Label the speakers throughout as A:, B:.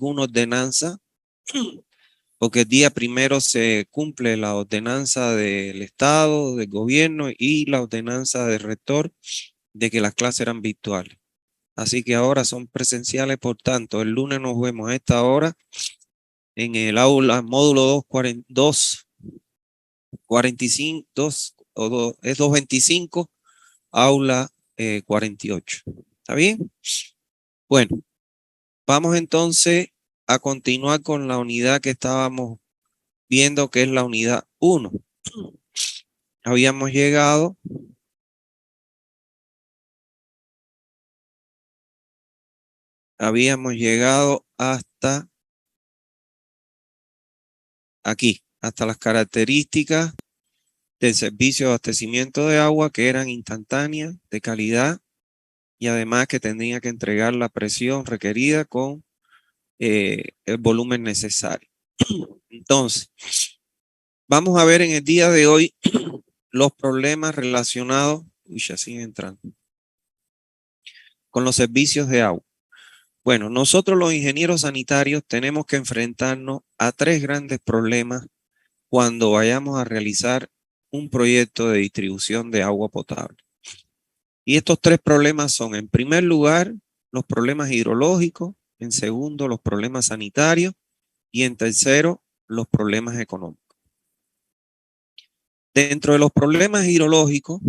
A: ninguna ordenanza, porque el día primero se cumple la ordenanza del Estado, del gobierno y la ordenanza del rector de que las clases eran virtuales. Así que ahora son presenciales, por tanto, el lunes nos vemos a esta hora en el aula módulo 245, es 225, aula 48. ¿Está bien? Bueno, vamos entonces a continuar con la unidad que estábamos viendo, que es la unidad 1. Habíamos llegado hasta aquí, hasta las características del servicio de abastecimiento de agua, que eran instantáneas, de calidad, y además que tenía que entregar la presión requerida con el volumen necesario. Entonces, vamos a ver en el día de hoy los problemas relacionados, ya siguen entrando, con los servicios de agua. Bueno, nosotros los ingenieros sanitarios tenemos que enfrentarnos a 3 grandes problemas cuando vayamos a realizar un proyecto de distribución de agua potable. Y estos 3 problemas son, en primer lugar, los problemas hidrológicos, en segundo, los problemas sanitarios y en tercero, los problemas económicos. Dentro de los problemas hidrológicos,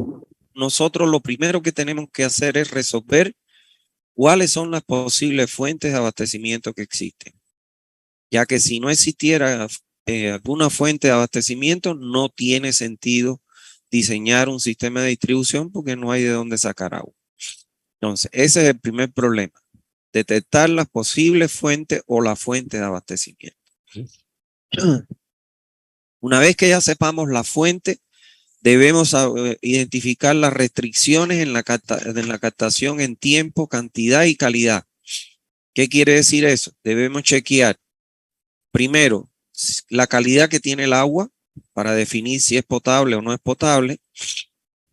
A: nosotros lo primero que tenemos que hacer es resolver cuáles son las posibles fuentes de abastecimiento que existen. Ya que si no existiera alguna fuente de abastecimiento, no tiene sentido diseñar un sistema de distribución porque no hay de dónde sacar agua. Entonces, ese es el primer problema. Detectar las posibles fuentes o la fuente de abastecimiento. Una vez que ya sepamos la fuente, debemos identificar las restricciones en la captación en tiempo, cantidad y calidad. ¿Qué quiere decir eso? Debemos chequear primero la calidad que tiene el agua para definir si es potable o no es potable,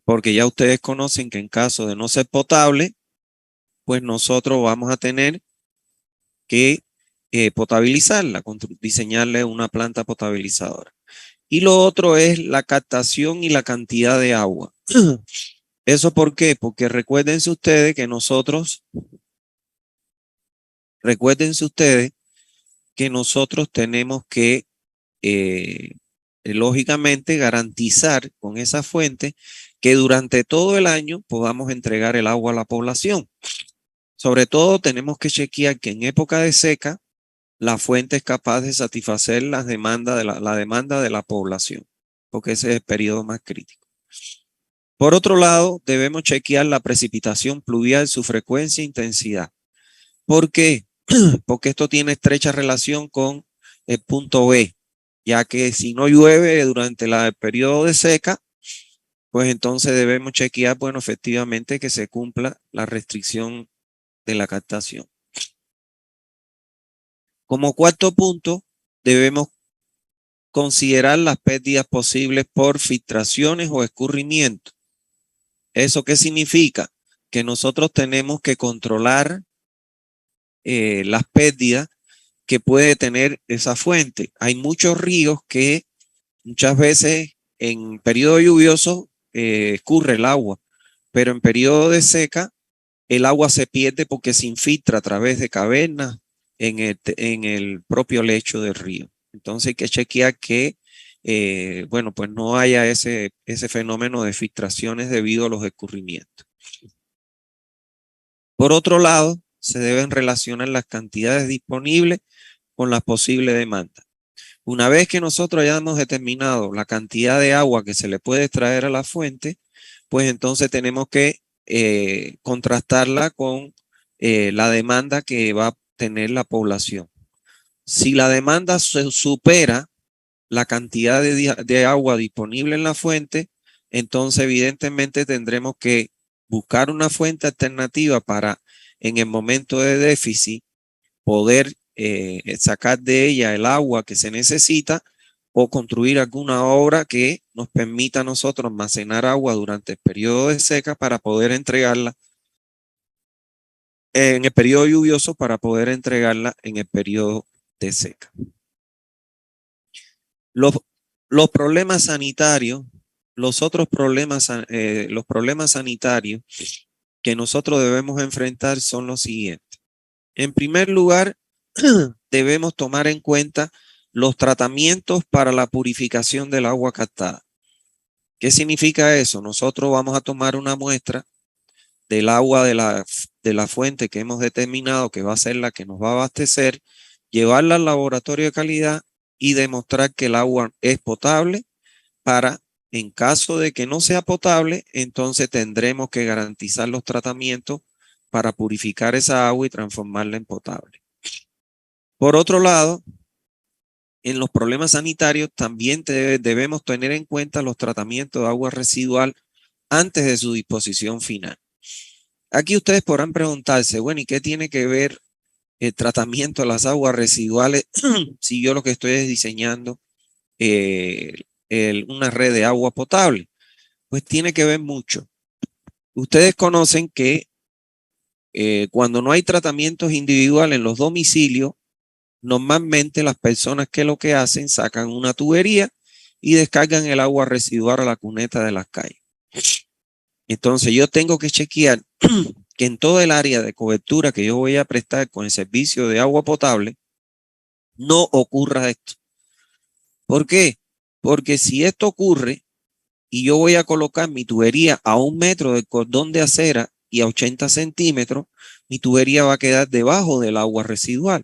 A: porque ya ustedes conocen que en caso de no ser potable, pues nosotros vamos a tener que potabilizarla, diseñarle una planta potabilizadora. Y lo otro es la captación y la cantidad de agua. ¿Eso por qué? Porque recuérdense ustedes que tenemos que, lógicamente, garantizar con esa fuente que durante todo el año podamos entregar el agua a la población. Sobre todo tenemos que chequear que en época de seca la fuente es capaz de satisfacer la demanda de la población, porque ese es el periodo más crítico. Por otro lado, debemos chequear la precipitación pluvial, su frecuencia e intensidad. ¿Por qué? Porque esto tiene estrecha relación con el punto B, ya que si no llueve durante el periodo de seca, pues entonces debemos chequear, bueno, efectivamente que se cumpla la restricción de la captación. Como cuarto punto, debemos considerar las pérdidas posibles por filtraciones o escurrimiento. ¿Eso qué significa? Que nosotros tenemos que controlar las pérdidas que puede tener esa fuente. Hay muchos ríos que muchas veces en periodo lluvioso escurre el agua, pero en periodo de seca el agua se pierde porque se infiltra a través de cavernas en el propio lecho del río. Entonces hay que chequear que, bueno, pues no haya ese fenómeno de filtraciones debido a los escurrimientos. Por otro lado, se deben relacionar las cantidades disponibles con las posibles demandas. Una vez que nosotros hayamos determinado la cantidad de agua que se le puede extraer a la fuente, pues entonces tenemos que contrastarla con la demanda que va a tener la población. Si la demanda supera la cantidad de agua disponible en la fuente, entonces evidentemente tendremos que buscar una fuente alternativa para en el momento de déficit poder sacar de ella el agua que se necesita o construir alguna obra que nos permita a nosotros almacenar agua durante el periodo de seca para poder entregarla en el periodo lluvioso para poder entregarla en el periodo de seca. Los problemas sanitarios, los problemas sanitarios que nosotros debemos enfrentar son los siguientes. En primer lugar, debemos tomar en cuenta los tratamientos para la purificación del agua captada. ¿Qué significa eso? Nosotros vamos a tomar una muestra del agua de la fuente que hemos determinado que va a ser la que nos va a abastecer, llevarla al laboratorio de calidad y demostrar que el agua es potable para, en caso de que no sea potable, entonces tendremos que garantizar los tratamientos para purificar esa agua y transformarla en potable. Por otro lado, en los problemas sanitarios también debemos tener en cuenta los tratamientos de agua residual antes de su disposición final. Aquí ustedes podrán preguntarse, bueno, ¿y qué tiene que ver el tratamiento de las aguas residuales si yo lo que estoy es diseñando una red de agua potable? Pues tiene que ver mucho. Ustedes conocen que cuando no hay tratamientos individuales en los domicilios, normalmente las personas que lo que hacen sacan una tubería y descargan el agua residual a la cuneta de las calles. Entonces yo tengo que chequear que en todo el área de cobertura que yo voy a prestar con el servicio de agua potable no ocurra esto. ¿Por qué? Porque si esto ocurre y yo voy a colocar mi tubería a 1 metro del cordón de acera y a 80 centímetros, mi tubería va a quedar debajo del agua residual.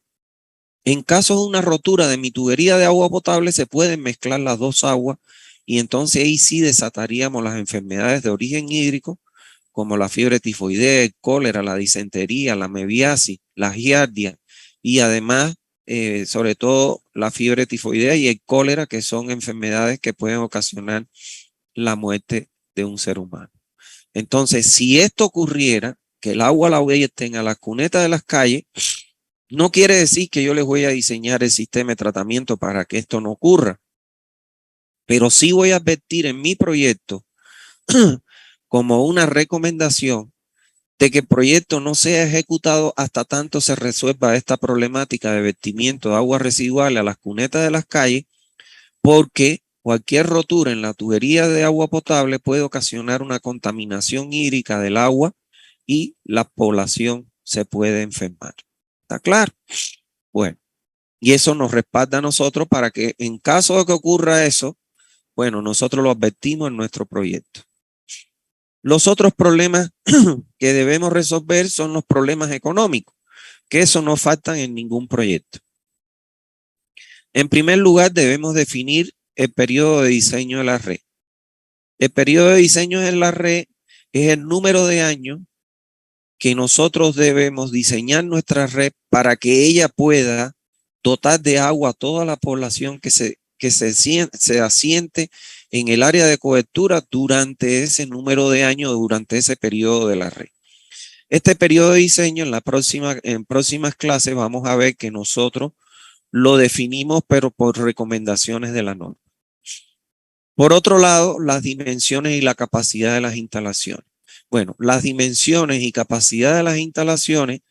A: En caso de una rotura de mi tubería de agua potable, se pueden mezclar las dos aguas y entonces ahí sí desataríamos las enfermedades de origen hídrico, como la fiebre tifoidea, el cólera, la disentería, la mebiasis, la giardia y además, sobre todo, la fiebre tifoidea y el cólera, que son enfermedades que pueden ocasionar la muerte de un ser humano. Entonces, si esto ocurriera, que el agua la vierten a las cunetas de las calles, no quiere decir que yo les voy a diseñar el sistema de tratamiento para que esto no ocurra, pero sí voy a advertir en mi proyecto como una recomendación de que el proyecto no sea ejecutado hasta tanto se resuelva esta problemática de vertimiento de aguas residuales a las cunetas de las calles, porque cualquier rotura en la tubería de agua potable puede ocasionar una contaminación hídrica del agua y la población se puede enfermar. ¿Está claro? Bueno, y eso nos respalda a nosotros para que en caso de que ocurra eso, bueno, nosotros lo advertimos en nuestro proyecto. Los otros problemas que debemos resolver son los problemas económicos, que eso no faltan en ningún proyecto. En primer lugar, debemos definir el periodo de diseño de la red. El periodo de diseño de la red es el número de años que nosotros debemos diseñar nuestra red para que ella pueda dotar de agua a toda la población que se asiente en el área de cobertura durante ese número de años, durante ese periodo de la red. Este periodo de diseño en próximas clases vamos a ver que nosotros lo definimos, pero por recomendaciones de la norma. Por otro lado, las dimensiones y la capacidad de las instalaciones. Bueno, las dimensiones y capacidad de las instalaciones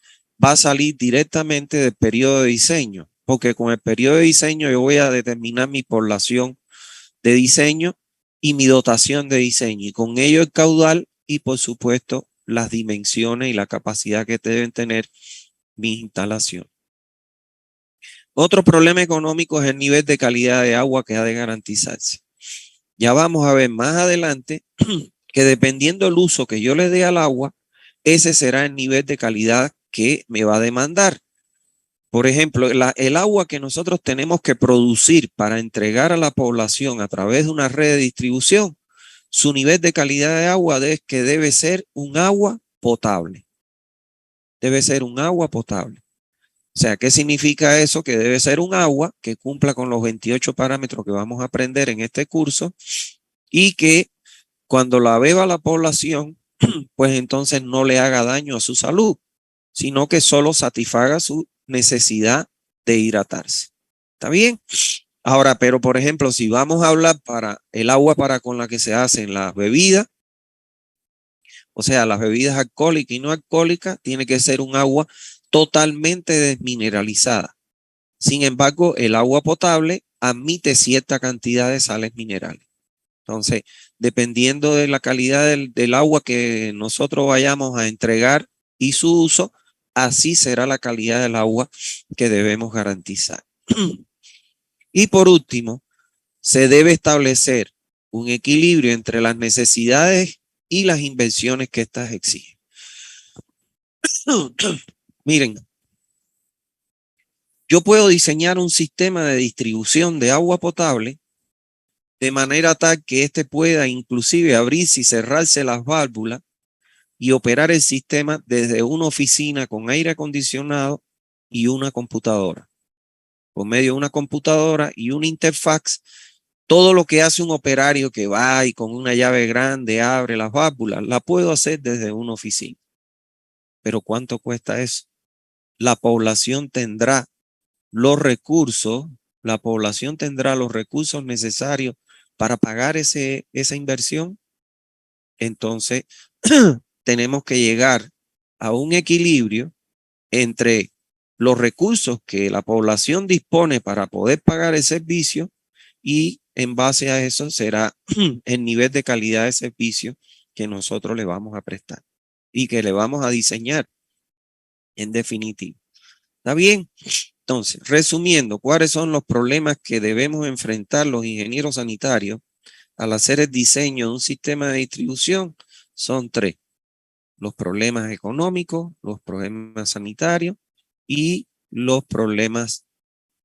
A: va a salir directamente del periodo de diseño, porque con el periodo de diseño yo voy a determinar mi población de diseño y mi dotación de diseño, y con ello el caudal y por supuesto las dimensiones y la capacidad que deben tener mis instalaciones. Otro problema económico es el nivel de calidad de agua que ha de garantizarse. Ya vamos a ver más adelante que dependiendo del uso que yo le dé al agua, ese será el nivel de calidad que me va a demandar. Por ejemplo, el agua que nosotros tenemos que producir para entregar a la población a través de una red de distribución, su nivel de calidad de agua debe ser un agua potable. Debe ser un agua potable. O sea, ¿qué significa eso? Que debe ser un agua que cumpla con los 28 parámetros que vamos a aprender en este curso y que cuando la beba la población, pues entonces no le haga daño a su salud, sino que solo satisfaga su necesidad de hidratarse. ¿Está bien? Ahora, pero por ejemplo, si vamos a hablar para el agua con la que se hacen las bebidas, O sea, las bebidas alcohólicas y no alcohólicas tiene que ser un agua totalmente desmineralizada. Sin embargo, el agua potable admite cierta cantidad de sales minerales. Entonces, dependiendo de la calidad del agua que nosotros vayamos a entregar y su uso, así será la calidad del agua que debemos garantizar. Y por último, se debe establecer un equilibrio entre las necesidades y las inversiones que éstas exigen. Miren, yo puedo diseñar un sistema de distribución de agua potable de manera tal que éste pueda inclusive abrirse y cerrarse las válvulas y operar el sistema desde una oficina con aire acondicionado y una computadora. Por medio de una computadora y una interfaz, todo lo que hace un operario que va y con una llave grande abre las válvulas, la puedo hacer desde una oficina. Pero ¿cuánto cuesta eso? La población tendrá los recursos, la población tendrá los recursos necesarios para pagar esa inversión. Entonces, tenemos que llegar a un equilibrio entre los recursos que la población dispone para poder pagar el servicio y en base a eso será el nivel de calidad de servicio que nosotros le vamos a prestar y que le vamos a diseñar en definitiva. ¿Está bien? Entonces, resumiendo, ¿cuáles son los problemas que debemos enfrentar los ingenieros sanitarios al hacer el diseño de un sistema de distribución? Son tres: los problemas económicos, los problemas sanitarios y los problemas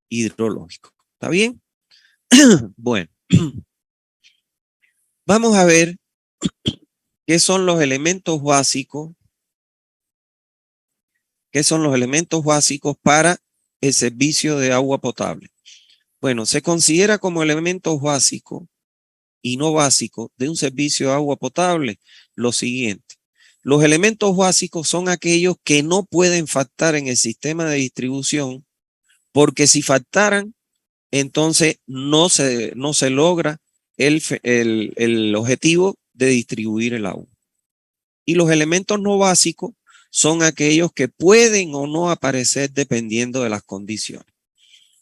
A: hidrológicos. ¿Está bien? Bueno, vamos a ver qué son los elementos básicos, para el servicio de agua potable. Bueno, se considera como elementos básicos y no básicos de un servicio de agua potable lo siguiente. Los elementos básicos son aquellos que no pueden faltar en el sistema de distribución, porque si faltaran, entonces no se logra el objetivo de distribuir el agua. Y los elementos no básicos son aquellos que pueden o no aparecer dependiendo de las condiciones.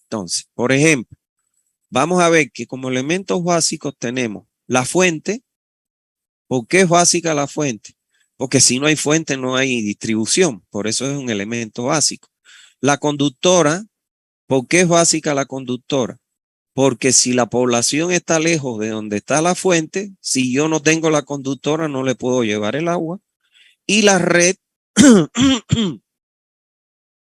A: Entonces, por ejemplo, vamos a ver que como elementos básicos tenemos la fuente. ¿Por qué es básica la fuente? Porque si no hay fuente no hay distribución, por eso es un elemento básico. La conductora, ¿por qué es básica la conductora? Porque si la población está lejos de donde está la fuente, si yo no tengo la conductora no le puedo llevar el agua. Y la red,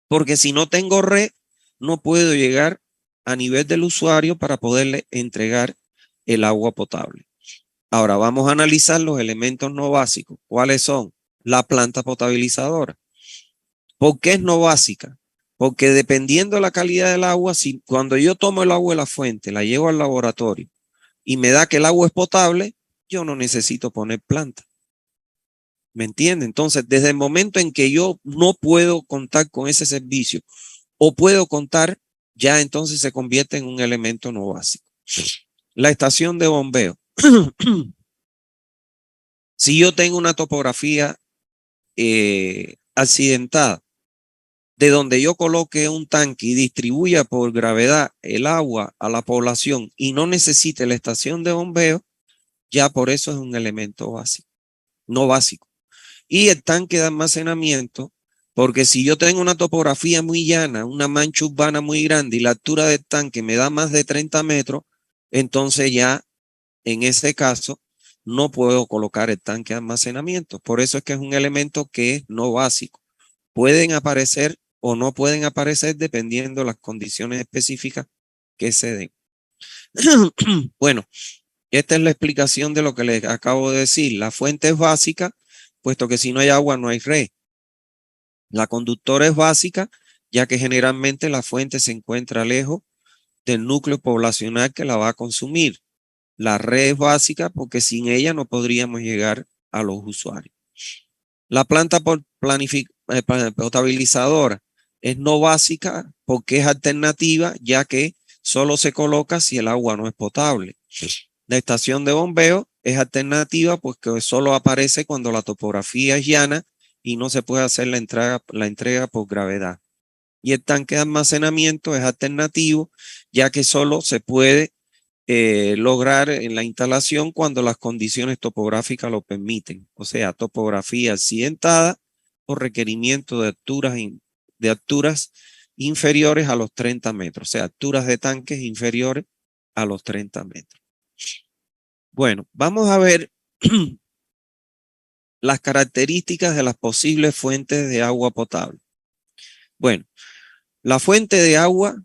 A: porque si no tengo red, no puedo llegar a nivel del usuario para poderle entregar el agua potable. Ahora vamos a analizar los elementos no básicos. ¿Cuáles son? La planta potabilizadora. ¿Por qué es no básica? Porque dependiendo de la calidad del agua, si cuando yo tomo el agua de la fuente, la llevo al laboratorio y me da que el agua es potable, yo no necesito poner planta. ¿Me entiende? Entonces, desde el momento en que yo no puedo contar con ese servicio o puedo contar, ya entonces se convierte en un elemento no básico. La estación de bombeo. Si yo tengo una topografía accidentada, de donde yo coloque un tanque y distribuya por gravedad el agua a la población y no necesite la estación de bombeo, ya por eso es un elemento básico, no básico. Y el tanque de almacenamiento, porque si yo tengo una topografía muy llana, una mancha urbana muy grande y la altura del tanque me da más de 30 metros, entonces ya en ese caso no puedo colocar el tanque de almacenamiento. Por eso es que es un elemento que es no básico. Pueden aparecer o no pueden aparecer dependiendo de las condiciones específicas que se den. Bueno, esta es la explicación de lo que les acabo de decir. La fuente es básica, puesto que si no hay agua no hay red. La conductora es básica, ya que generalmente la fuente se encuentra lejos del núcleo poblacional que la va a consumir. La red es básica porque sin ella no podríamos llegar a los usuarios. La planta potabilizadora es no básica porque es alternativa, ya que solo se coloca si el agua no es potable. La estación de bombeo es alternativa porque solo aparece cuando la topografía es llana y no se puede hacer la entrega por gravedad. Y el tanque de almacenamiento es alternativo, ya que solo se puede lograr en la instalación cuando las condiciones topográficas lo permiten, o sea, topografía accidentada o requerimiento de alturas inferiores a los 30 metros, o sea, alturas de tanques inferiores a los 30 metros. Bueno, vamos a ver las características de las posibles fuentes de agua potable. Bueno, la fuente de agua,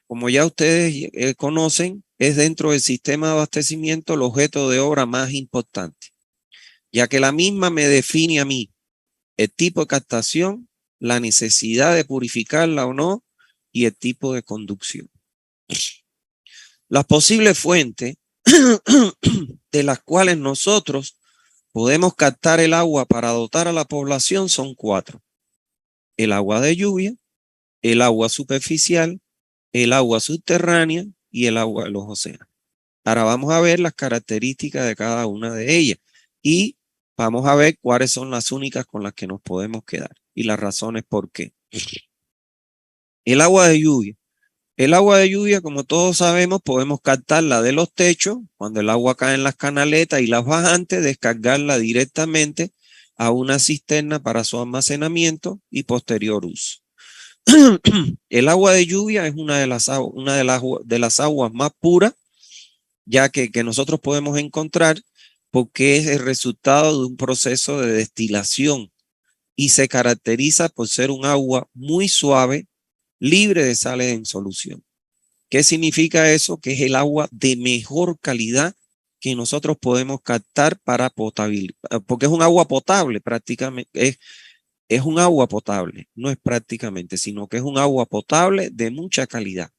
A: como ya ustedes conocen, es dentro del sistema de abastecimiento el objeto de obra más importante, ya que la misma me define a mí el tipo de captación, la necesidad de purificarla o no y el tipo de conducción. Las posibles fuentes de las cuales nosotros podemos captar el agua para dotar a la población son 4. El agua de lluvia, el agua superficial, el agua subterránea y el agua de los océanos. Ahora vamos a ver las características de cada una de ellas y vamos a ver cuáles son las únicas con las que nos podemos quedar y las razones por qué. El agua de lluvia. El agua de lluvia, como todos sabemos, podemos captarla de los techos, cuando el agua cae en las canaletas y las bajantes, descargarla directamente a una cisterna para su almacenamiento y posterior uso. El agua de lluvia es una de las aguas más puras, ya que nosotros podemos encontrar, porque es el resultado de un proceso de destilación y se caracteriza por ser un agua muy suave, libre de sales en solución. ¿Qué significa eso? Que es el agua de mejor calidad que nosotros podemos captar para potabilizar, porque es un agua potable prácticamente, es un agua potable, no es prácticamente, sino que es un agua potable de mucha calidad.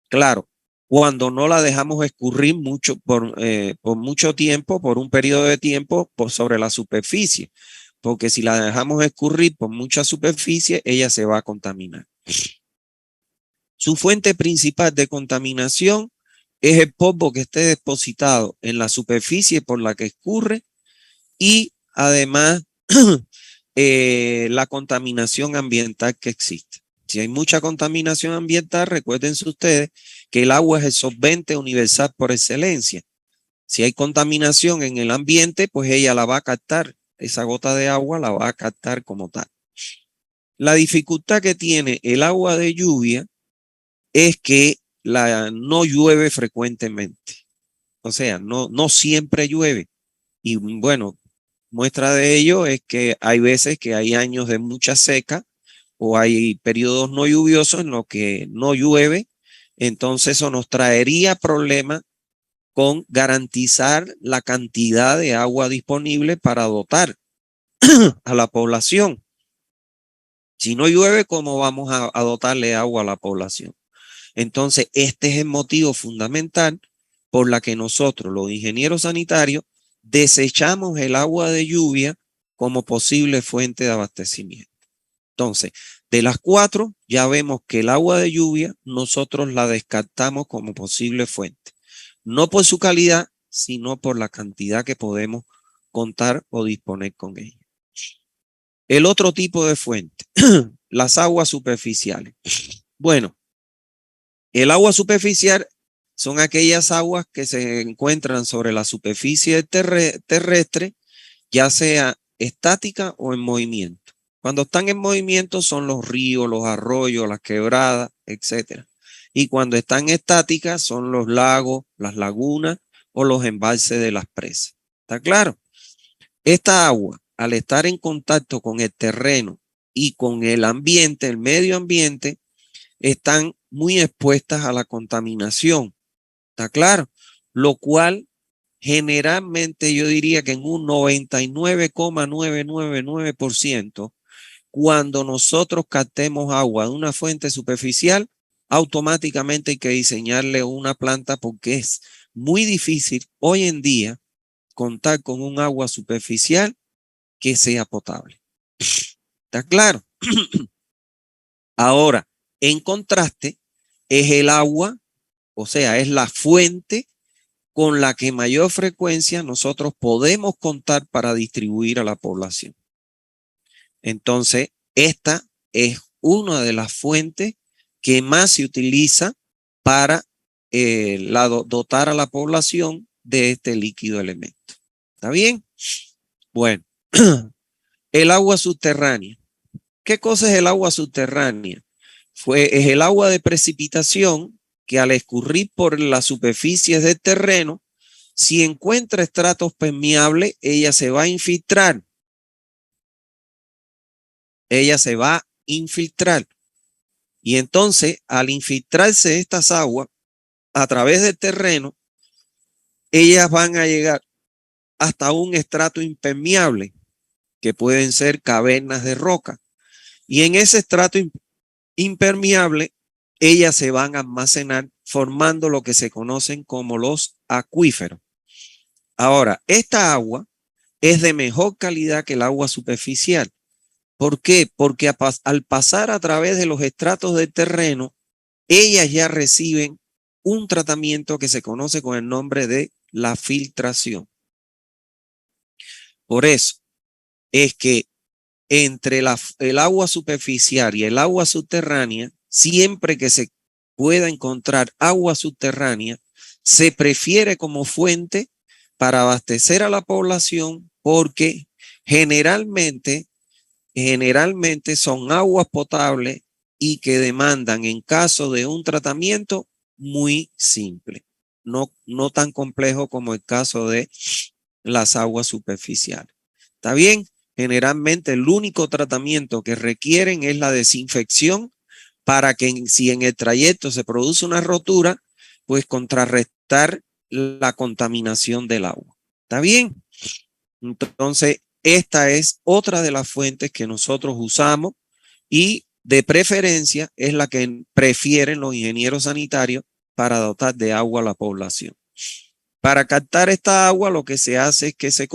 A: Claro, cuando no la dejamos escurrir por mucho tiempo, por un periodo de tiempo, sobre la superficie, porque si la dejamos escurrir por mucha superficie, ella se va a contaminar. Su fuente principal de contaminación es el polvo que esté depositado en la superficie por la que escurre y además la contaminación ambiental que existe. Si hay mucha contaminación ambiental, recuérdense ustedes que el agua es el solvente universal por excelencia. Si hay contaminación en el ambiente, pues ella la va a captar, esa gota de agua la va a captar como tal. La dificultad que tiene el agua de lluvia es que no llueve frecuentemente. O sea, no siempre llueve. Y bueno, muestra de ello es que hay veces que hay años de mucha seca o hay periodos no lluviosos en los que no llueve. Entonces eso nos traería problemas con garantizar la cantidad de agua disponible para dotar a la población. Si no llueve, ¿cómo vamos a dotarle agua a la población? Entonces, este es el motivo fundamental por la que nosotros, los ingenieros sanitarios, desechamos el agua de lluvia como posible fuente de abastecimiento. Entonces, de las 4, ya vemos que el agua de lluvia nosotros la descartamos como posible fuente. No por su calidad, sino por la cantidad que podemos contar o disponer con ella. El otro tipo de fuente, las aguas superficiales. Bueno, el agua superficial son aquellas aguas que se encuentran sobre la superficie terrestre, ya sea estática o en movimiento. Cuando están en movimiento son los ríos, los arroyos, las quebradas, etc. Y cuando están estáticas son los lagos, las lagunas o los embalses de las presas. ¿Está claro? Esta agua, al estar en contacto con el terreno y con el ambiente, el medio ambiente, están muy expuestas a la contaminación. ¿Está claro? Lo cual generalmente yo diría que en un 99,999%, cuando nosotros captemos agua de una fuente superficial, automáticamente hay que diseñarle una planta porque es muy difícil hoy en día contar con un agua superficial que sea potable. ¿Está claro? Ahora, en contraste, es el agua, o sea, es la fuente con la que mayor frecuencia nosotros podemos contar para distribuir a la población. Entonces, esta es una de las fuentes que más se utiliza para dotar a la población de este líquido elemento. ¿Está bien? Bueno, el agua subterránea. ¿Qué cosa es el agua subterránea? Es el agua de precipitación que al escurrir por las superficies del terreno, si encuentra estratos permeables, ella se va a infiltrar. Ella se va a infiltrar. Y entonces, al infiltrarse estas aguas a través del terreno, ellas van a llegar hasta un estrato impermeable, que pueden ser cavernas de roca. Y en ese estrato impermeable, ellas se van a almacenar formando lo que se conocen como los acuíferos. Ahora, esta agua es de mejor calidad que el agua superficial. ¿Por qué? Porque al pasar a través de los estratos del terreno, ellas ya reciben un tratamiento que se conoce con el nombre de la filtración. Por eso es que entre el agua superficial y el agua subterránea, siempre que se pueda encontrar agua subterránea, se prefiere como fuente para abastecer a la población porque generalmente son aguas potables y que demandan en caso de un tratamiento muy simple, no tan complejo como el caso de las aguas superficiales. ¿Está bien? Generalmente el único tratamiento que requieren es la desinfección para que si en el trayecto se produce una rotura, pues contrarrestar la contaminación del agua. ¿Está bien? Entonces, esta es otra de las fuentes que nosotros usamos y de preferencia es la que prefieren los ingenieros sanitarios para dotar de agua a la población. Para captar esta agua, lo que se hace es que se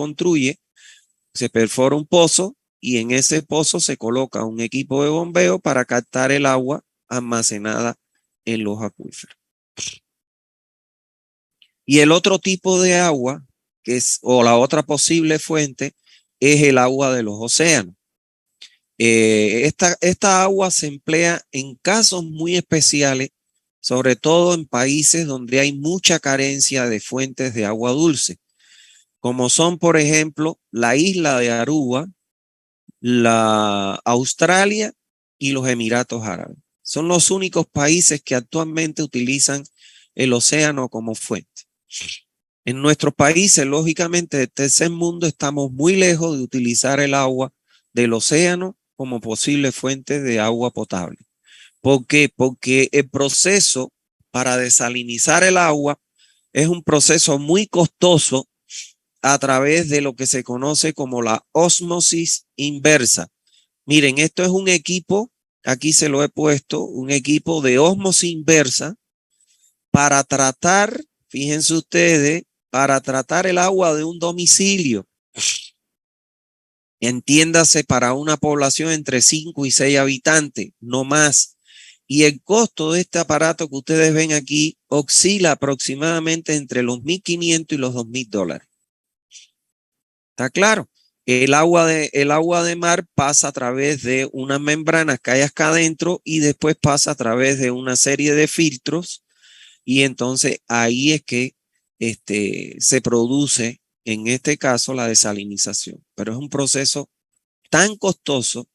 A: perfora un pozo y en ese pozo se coloca un equipo de bombeo para captar el agua almacenada en los acuíferos. Y el otro tipo de agua, o la otra posible fuente, es el agua de los océanos. Esta agua se emplea en casos muy especiales, sobre todo en países donde hay mucha carencia de fuentes de agua dulce, como son, por ejemplo, la isla de Aruba, la Australia y los Emiratos Árabes. Son los únicos países que actualmente utilizan el océano como fuente. En nuestros países, lógicamente, del tercer mundo, estamos muy lejos de utilizar el agua del océano como posible fuente de agua potable. ¿Por qué? Porque el proceso para desalinizar el agua es un proceso muy costoso a través de lo que se conoce como la ósmosis inversa. Miren, esto es un equipo, aquí se lo he puesto, un equipo de ósmosis inversa para tratar, fíjense ustedes, para tratar el agua de un domicilio. Entiéndase, para una población entre 5 y 6 habitantes, no más. Y el costo de este aparato que ustedes ven aquí oscila aproximadamente entre los $1,500 y los $2,000. ¿Está claro? El agua de mar pasa a través de unas membranas que hay acá adentro y después pasa a través de una serie de filtros y entonces ahí es que se produce, en este caso, la desalinización. Pero es un proceso tan costoso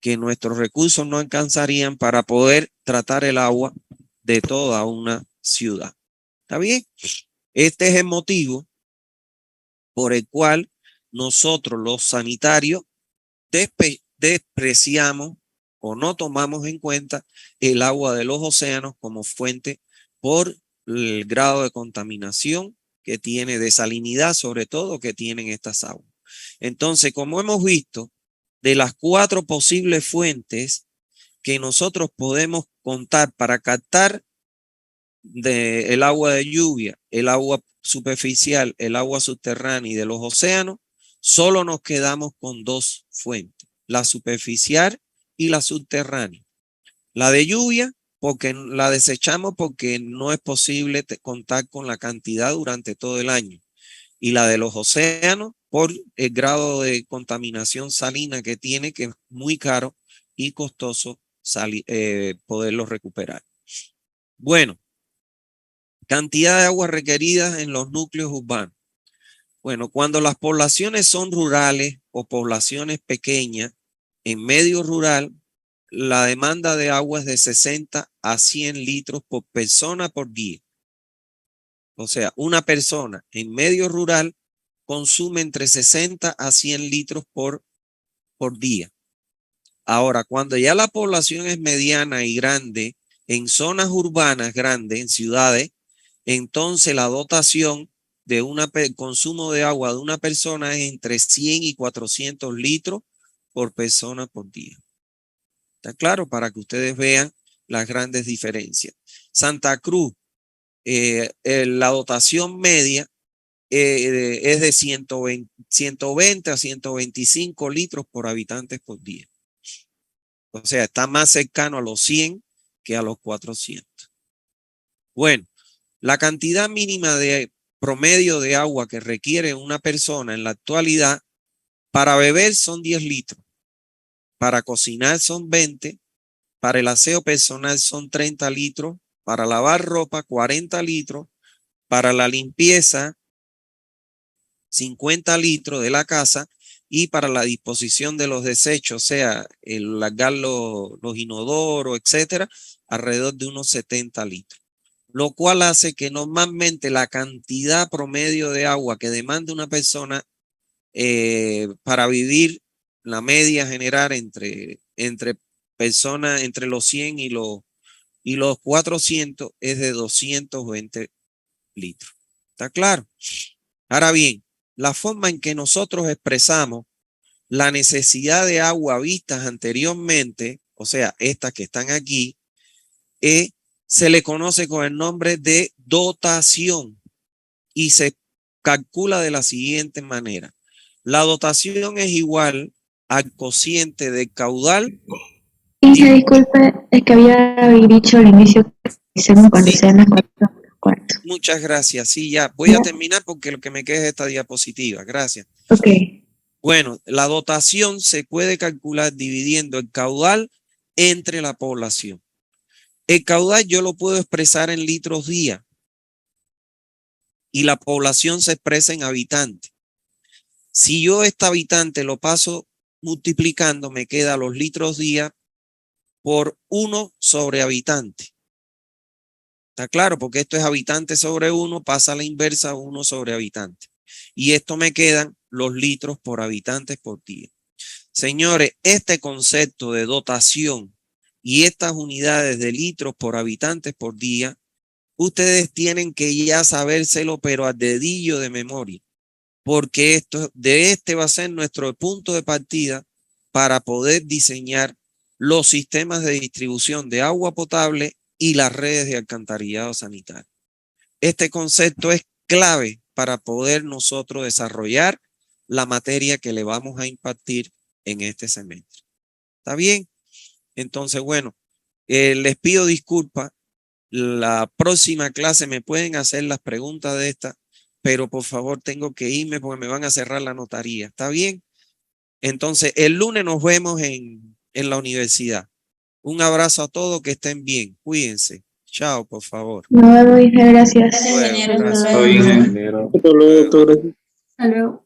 A: que nuestros recursos no alcanzarían para poder tratar el agua de toda una ciudad. ¿Está bien? Este es el motivo por el cual nosotros los sanitarios despreciamos o no tomamos en cuenta el agua de los océanos como fuente por el grado de contaminación que tiene, de salinidad sobre todo, que tienen estas aguas. Entonces, como hemos visto, de las 4 posibles fuentes que nosotros podemos contar para captar el agua de lluvia, el agua superficial, el agua subterránea y de los océanos, solo nos quedamos con 2 fuentes, la superficial y la subterránea. La de lluvia, porque la desechamos porque no es posible contar con la cantidad durante todo el año. Y la de los océanos por el grado de contaminación salina que tiene, que es muy caro y costoso poderlo recuperar. Bueno, cantidad de agua requerida en los núcleos urbanos. Bueno, cuando las poblaciones son rurales o poblaciones pequeñas, en medio rural, la demanda de agua es de 60 a 100 litros por persona por día. O sea, una persona en medio rural consume entre 60 a 100 litros por día. Ahora, cuando ya la población es mediana y grande, en zonas urbanas grandes, en ciudades, entonces la dotación de consumo de agua de una persona es entre 100 y 400 litros por persona por día. ¿Está claro? Para que ustedes vean las grandes diferencias. Santa Cruz, la dotación media es de 120 a 125 litros por habitantes por día. O sea, está más cercano a los 100 que a los 400. Bueno, la cantidad mínima de promedio de agua que requiere una persona en la actualidad para beber son 10 litros, para cocinar son 20, para el aseo personal son 30 litros, para lavar ropa 40 litros, para la limpieza 50 litros de la casa y para la disposición de los desechos, o sea, el largar los inodoros, etcétera, alrededor de unos 70 litros. Lo cual hace que normalmente la cantidad promedio de agua que demanda una persona para vivir, la media general entre personas, entre los 100 y los 400 es de 220 litros. ¿Está claro? Ahora bien, la forma en que nosotros expresamos la necesidad de agua vistas anteriormente, o sea, estas que están aquí, se le conoce con el nombre de dotación y se calcula de la siguiente manera. La dotación es igual al cociente del caudal.
B: Disculpe, es que había dicho al inicio que hicimos cuando sean las 4:15.
A: Muchas gracias. Sí, ya voy a terminar porque lo que me queda es esta diapositiva. Gracias.
B: Ok.
A: Bueno, la dotación se puede calcular dividiendo el caudal entre la población. El caudal yo lo puedo expresar en litros día y la población se expresa en habitantes. Si yo este habitante lo paso multiplicando, me queda los litros día por 1 sobre habitante. ¿Está claro? Porque esto es habitante sobre 1, pasa a la inversa 1 sobre habitante. Y esto me quedan los litros por habitantes por día. Señores, este concepto de dotación y estas unidades de litros por habitantes por día, ustedes tienen que ya sabérselo, pero a dedillo de memoria, porque este va a ser nuestro punto de partida para poder diseñar los sistemas de distribución de agua potable y las redes de alcantarillado sanitario. Este concepto es clave para poder nosotros desarrollar la materia que le vamos a impartir en este semestre. ¿Está bien? Entonces, bueno, les pido disculpas. La próxima clase me pueden hacer las preguntas de esta, pero por favor tengo que irme porque me van a cerrar la notaría. ¿Está bien? Entonces, el lunes nos vemos en la universidad. Un abrazo a todos, que estén bien. Cuídense. Chao, por favor.
B: No, gracias.
C: Gracias, ingeniero.
A: Gracias.
C: Hasta luego.
D: Hasta luego, doctor.
B: Hasta luego.